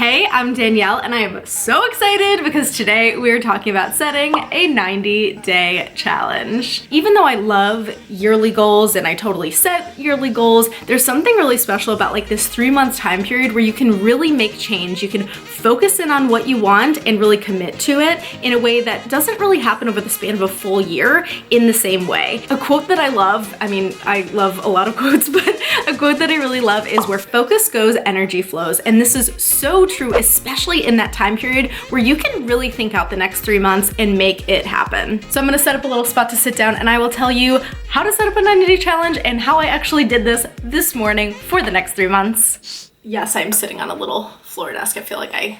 Hey, I'm Danielle and I am so excited because today we're talking about setting a 90-day challenge. Even though I love yearly goals and I totally set yearly goals, there's something really special about like this 3-month time period where you can really make change. You can focus in on what you want and really commit to it in a way that doesn't really happen over the span of a full year in the same way. A quote that I love, I love a lot of quotes, but a quote that I really love is where focus goes, energy flows. And this is so true, especially in that time period where you can really think out the next 3 months and make it happen. So I'm gonna set up a little spot to sit down and I will tell you how to set up a 90-day challenge and how I actually did this morning for the next 3 months. Yes, I'm sitting on a little floor desk. I feel like I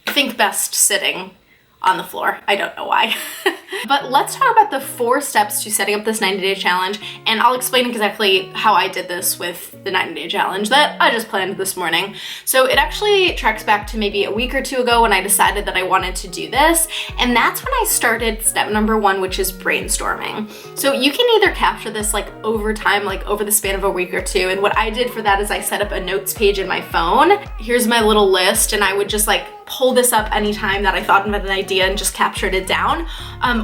think best sitting on the floor. I don't know why. But let's talk about the 4 steps to setting up this 90-day challenge, and I'll explain exactly how I did this with the 90-day challenge that I just planned this morning. So it actually tracks back to maybe a week or 2 ago when I decided that I wanted to do this, and that's when I started step number 1, which is brainstorming. So you can either capture this like over time, like over the span of a week or 2, and what I did for that is I set up a notes page in my phone. Here's my little list, and I would just like pull this up anytime that I thought of an idea and just captured it down.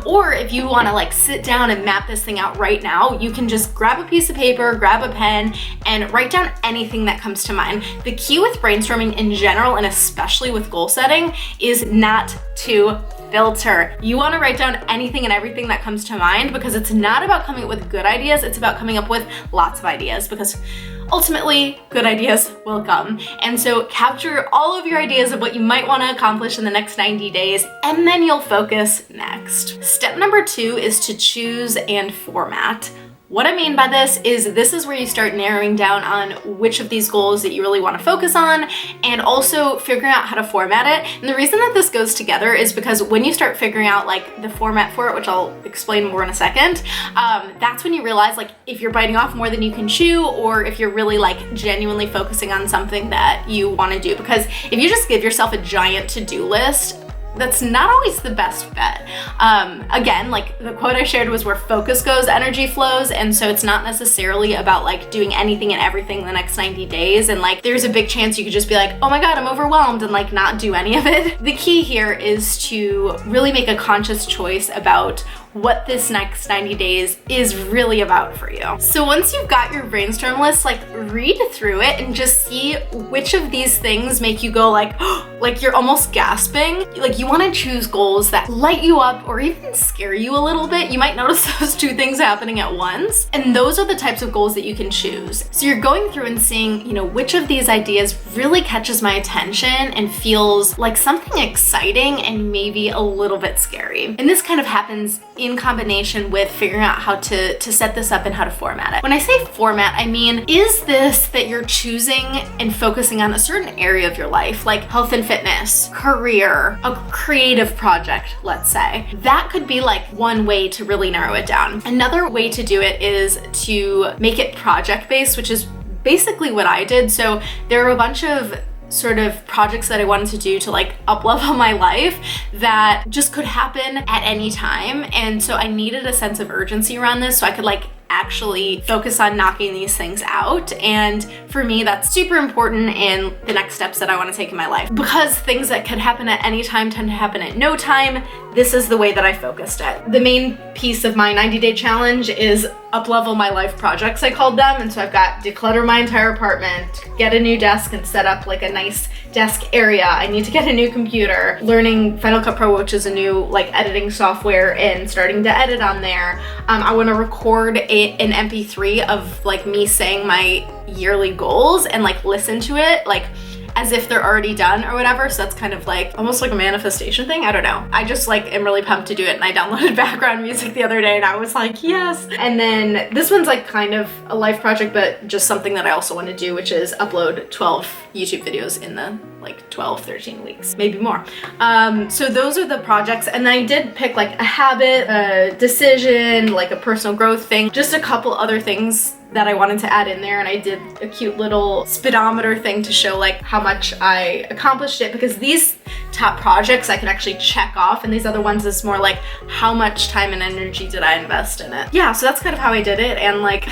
Or if you wanna like sit down and map this thing out right now, you can just grab a piece of paper, grab a pen, and write down anything that comes to mind. The key with brainstorming in general, and especially with goal setting, is not to filter. You wanna write down anything and everything that comes to mind, because it's not about coming up with good ideas, it's about coming up with lots of ideas, because ultimately, good ideas will come. And so capture all of your ideas of what you might want to accomplish in the next 90 days, and then you'll focus next. Step number 2 is to choose and format. What I mean by this is where you start narrowing down on which of these goals that you really want to focus on, and also figuring out how to format it. And the reason that this goes together is because when you start figuring out like the format for it, which I'll explain more in a second, that's when you realize like if you're biting off more than you can chew, or if you're really like genuinely focusing on something that you want to do. Because if you just give yourself a giant to-do list, that's not always the best bet. Again, like the quote I shared was where focus goes, energy flows. And so it's not necessarily about like doing anything and everything the next 90 days. And like, there's a big chance you could just be like, oh my God, I'm overwhelmed, and like not do any of it. The key here is to really make a conscious choice about what this next 90 days is really about for you. So once you've got your brainstorm list, like read through it and just see which of these things make you go like, like you're almost gasping. Like you wanna choose goals that light you up or even scare you a little bit. You might notice those 2 things happening at once. And those are the types of goals that you can choose. So you're going through and seeing, you know, which of these ideas really catches my attention and feels like something exciting and maybe a little bit scary. And this kind of happens in combination with figuring out how to set this up and how to format it. When I say format, I mean, is this that you're choosing and focusing on a certain area of your life, like health and fitness, career, a creative project, let's say. That could be like one way to really narrow it down. Another way to do it is to make it project-based, which is basically what I did. So there are a bunch of sort of projects that I wanted to do to like up-level my life that just could happen at any time. And so I needed a sense of urgency around this so I could like actually focus on knocking these things out. And for me, that's super important in the next steps that I want to take in my life. Because things that could happen at any time tend to happen at no time, this is the way that I focused it. The main piece of my 90-day challenge is up-level my life projects, I called them. And so I've got declutter my entire apartment, get a new desk and set up like a nice desk area. I need to get a new computer, learning Final Cut Pro, which is a new like editing software, and starting to edit on there. I want to record an MP3 of like me saying my yearly goals and like listen to it like as if they're already done or whatever. So that's kind of like almost like a manifestation thing. I don't know. I just like am really pumped to do it, and I downloaded background music the other day and I was like, yes. And then this one's like kind of a life project, but just something that I also want to do, which is upload 12 YouTube videos in the like 12, 13 weeks, maybe more. So those are the projects. And I did pick like a habit, a decision, like a personal growth thing, just a couple other things that I wanted to add in there. And I did a cute little speedometer thing to show like how much I accomplished it, because these top projects I can actually check off, and these other ones is more like how much time and energy did I invest in it. Yeah, so that's kind of how I did it. And like,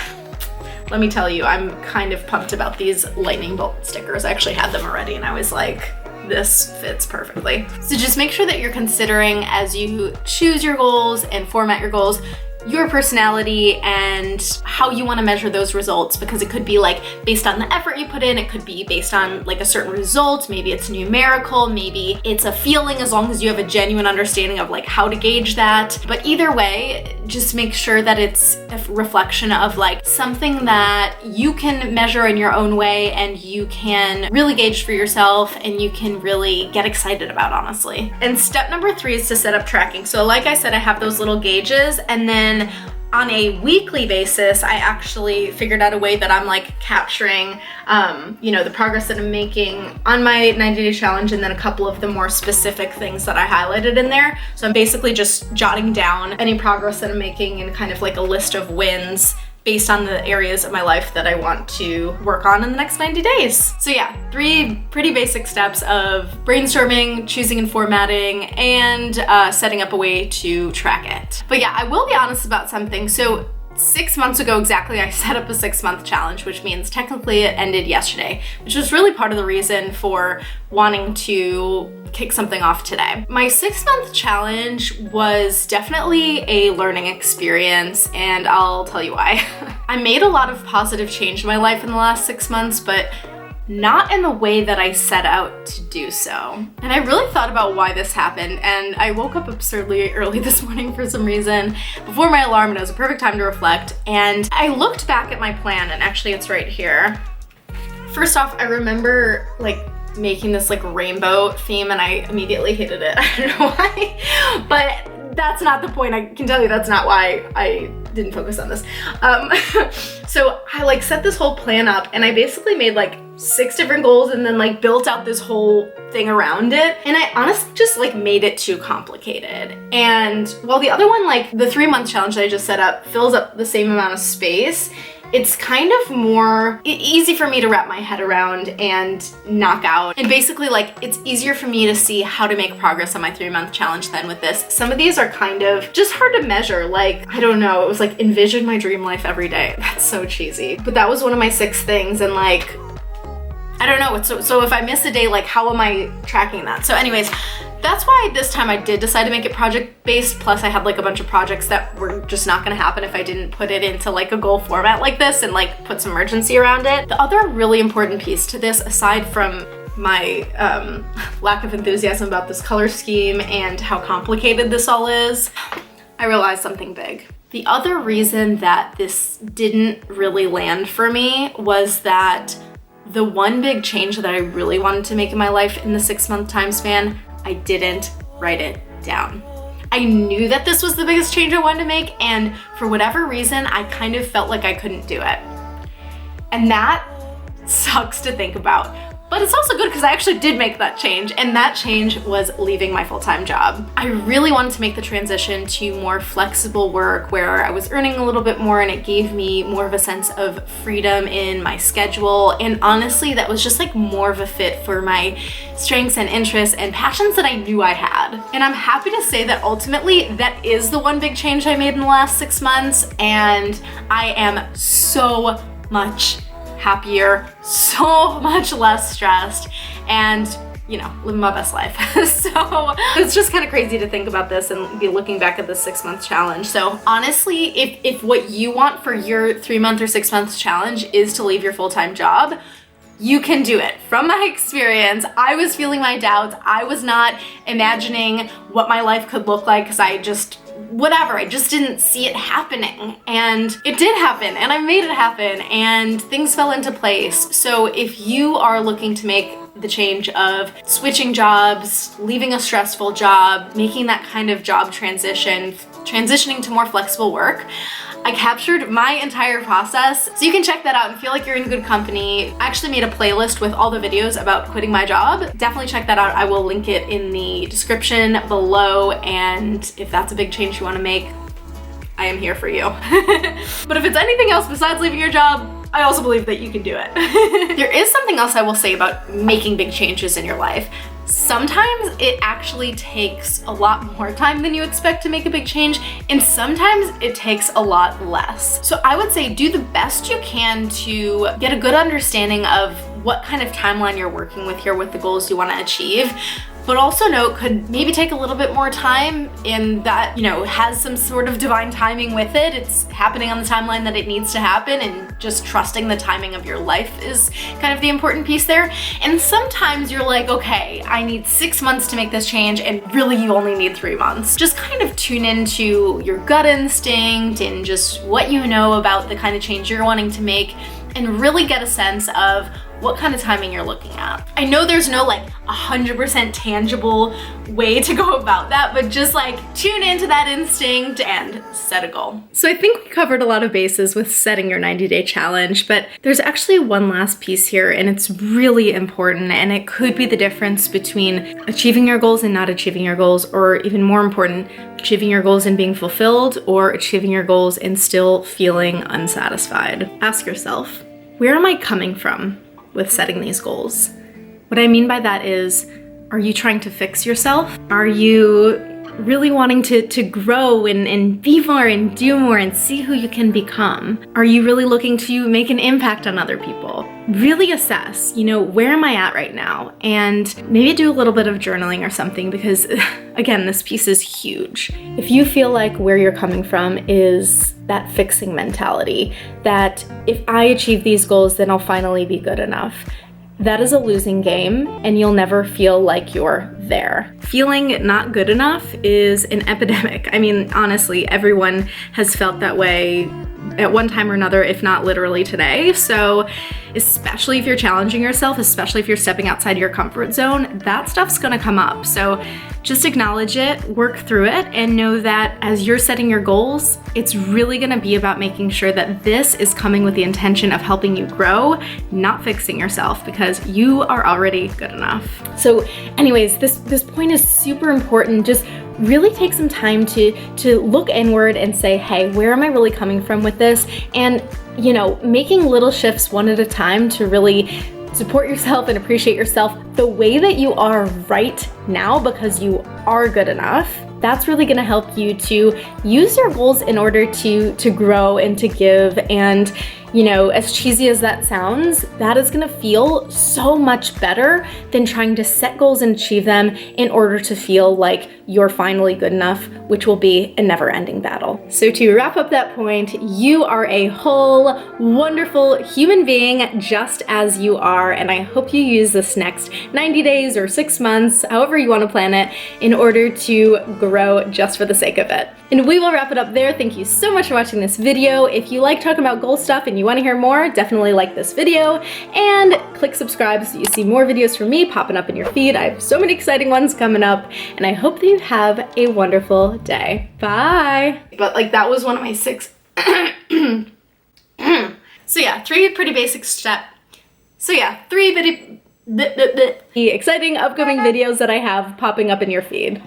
let me tell you, I'm kind of pumped about these lightning bolt stickers. I actually had them already and I was like, this fits perfectly. So just make sure that you're considering, as you choose your goals and format your goals, your personality and how you want to measure those results, because it could be like based on the effort you put in, it could be based on like a certain result, maybe it's numerical, maybe it's a feeling, as long as you have a genuine understanding of like how to gauge that. But either way, just make sure that it's a reflection of like something that you can measure in your own way and you can really gauge for yourself and you can really get excited about, honestly. And step number 3 is to set up tracking. So like I said, I have those little gauges, and then on a weekly basis, I actually figured out a way that I'm like capturing, the progress that I'm making on my 90-day challenge, and then a couple of the more specific things that I highlighted in there. So I'm basically just jotting down any progress that I'm making and kind of like a list of wins based on the areas of my life that I want to work on in the next 90 days. So yeah, 3 pretty basic steps of brainstorming, choosing and formatting, and setting up a way to track it. But yeah, I will be honest about something. So 6 months ago exactly, I set up a 6-month challenge, which means technically it ended yesterday, which was really part of the reason for wanting to kick something off today. My 6-month challenge was definitely a learning experience, and I'll tell you why. I made a lot of positive change in my life in the last 6 months, but not in the way that I set out to do so. And I really thought about why this happened, and I woke up absurdly early this morning for some reason before my alarm, and it was a perfect time to reflect. And I looked back at my plan, and actually it's right here. First off, I remember like making this like rainbow theme, and I immediately hated it. I don't know why, but that's not the point. I can tell you that's not why I didn't focus on this. So I like set this whole plan up, and I basically made like 6 different goals and then like built out this whole thing around it. And I honestly just like made it too complicated. And while the other one, like the 3-month challenge that I just set up, fills up the same amount of space, it's kind of more easy for me to wrap my head around and knock out. And basically like it's easier for me to see how to make progress on my 3-month challenge than with this. Some of these are kind of just hard to measure. Like, I don't know, it was like envision my dream life every day. That's so cheesy. But that was one of my 6 things, and like, I don't know. So if I miss a day, like how am I tracking that? So anyways, that's why this time I did decide to make it project-based. Plus I had like a bunch of projects that were just not gonna happen if I didn't put it into like a goal format like this and like put some urgency around it. The other really important piece to this, aside from my lack of enthusiasm about this color scheme and how complicated this all is, I realized something big. The other reason that this didn't really land for me was that the one big change that I really wanted to make in my life in the 6-month time span, I didn't write it down. I knew that this was the biggest change I wanted to make, and for whatever reason, I kind of felt like I couldn't do it. And that sucks to think about. But it's also good because I actually did make that change, and that change was leaving my full-time job. I really wanted to make the transition to more flexible work where I was earning a little bit more and it gave me more of a sense of freedom in my schedule. And honestly, that was just like more of a fit for my strengths and interests and passions that I knew I had. And I'm happy to say that ultimately that is the one big change I made in the last 6 months, and I am so much happier, so much less stressed, and living my best life. So it's just kind of crazy to think about this and be looking back at this 6-month challenge. So honestly, if what you want for your 3-month or 6-month challenge is to leave your full-time job, you can do it. From my experience, I was feeling my doubts. I was not imagining what my life could look like because I just didn't see it happening. And it did happen, and I made it happen, and things fell into place. So if you are looking to make the change of switching jobs, leaving a stressful job, making that kind of job transitioning to more flexible work, I captured my entire process, so you can check that out and feel like you're in good company. I actually made a playlist with all the videos about quitting my job. Definitely check that out. I will link it in the description below, and if that's a big change you want to make, I am here for you. But if it's anything else besides leaving your job, I also believe that you can do it. There is something else I will say about making big changes in your life. Sometimes it actually takes a lot more time than you expect to make a big change, and sometimes it takes a lot less. So I would say do the best you can to get a good understanding of what kind of timeline you're working with here with the goals you want to achieve. But also note, could maybe take a little bit more time in that, you know, has some sort of divine timing with it. It's happening on the timeline that it needs to happen, and just trusting the timing of your life is kind of the important piece there. And sometimes you're like, okay, I need 6 months to make this change, and really you only need 3 months. Just kind of tune into your gut instinct and just what you know about the kind of change you're wanting to make, and really get a sense of what kind of timing you're looking at. I know there's no like 100% tangible way to go about that, but just like tune into that instinct and set a goal. So I think we covered a lot of bases with setting your 90-day challenge, but there's actually one last piece here, and it's really important, and it could be the difference between achieving your goals and not achieving your goals, or even more important, achieving your goals and being fulfilled, or achieving your goals and still feeling unsatisfied. Ask yourself, where am I coming from with setting these goals? What I mean by that is, are you trying to fix yourself? Are you really wanting to grow and be more and do more and see who you can become? Are you really looking to make an impact on other people? Really assess, you know, where am I at right now? And maybe do a little bit of journaling or something, because again, this piece is huge. If you feel like where you're coming from is that fixing mentality, that if I achieve these goals, then I'll finally be good enough, that is a losing game, and you'll never feel like you're there. Feeling not good enough is an epidemic. I mean, honestly, everyone has felt that way at one time or another, if not literally today. So especially if you're challenging yourself, especially if you're stepping outside your comfort zone, that stuff's gonna come up. So just acknowledge it, work through it, and know that as you're setting your goals, it's really gonna be about making sure that this is coming with the intention of helping you grow, not fixing yourself, because you are already good enough. So anyways, this point is super important. Just really take some time to look inward and say, hey, where am I really coming from with this? And, you know, making little shifts one at a time to really support yourself and appreciate yourself the way that you are right now, because you are good enough. That's really gonna help you to use your goals in order to grow and to give. And, you know, as cheesy as that sounds, that is gonna feel so much better than trying to set goals and achieve them in order to feel like you're finally good enough, which will be a never-ending battle. So to wrap up that point, you are a whole, wonderful human being just as you are, and I hope you use this next 90 days or 6 months, however you want to plan it, in order to grow just for the sake of it. And we will wrap it up there. Thank you so much for watching this video. If you like talking about goal stuff and you want to hear more, definitely like this video and click subscribe so you see more videos from me popping up in your feed. I have so many exciting ones coming up, and I hope that you have a wonderful day. Bye. But like, that was one of my 6. So yeah, 3 pretty basic steps. So yeah, 3 exciting upcoming videos that I have popping up in your feed.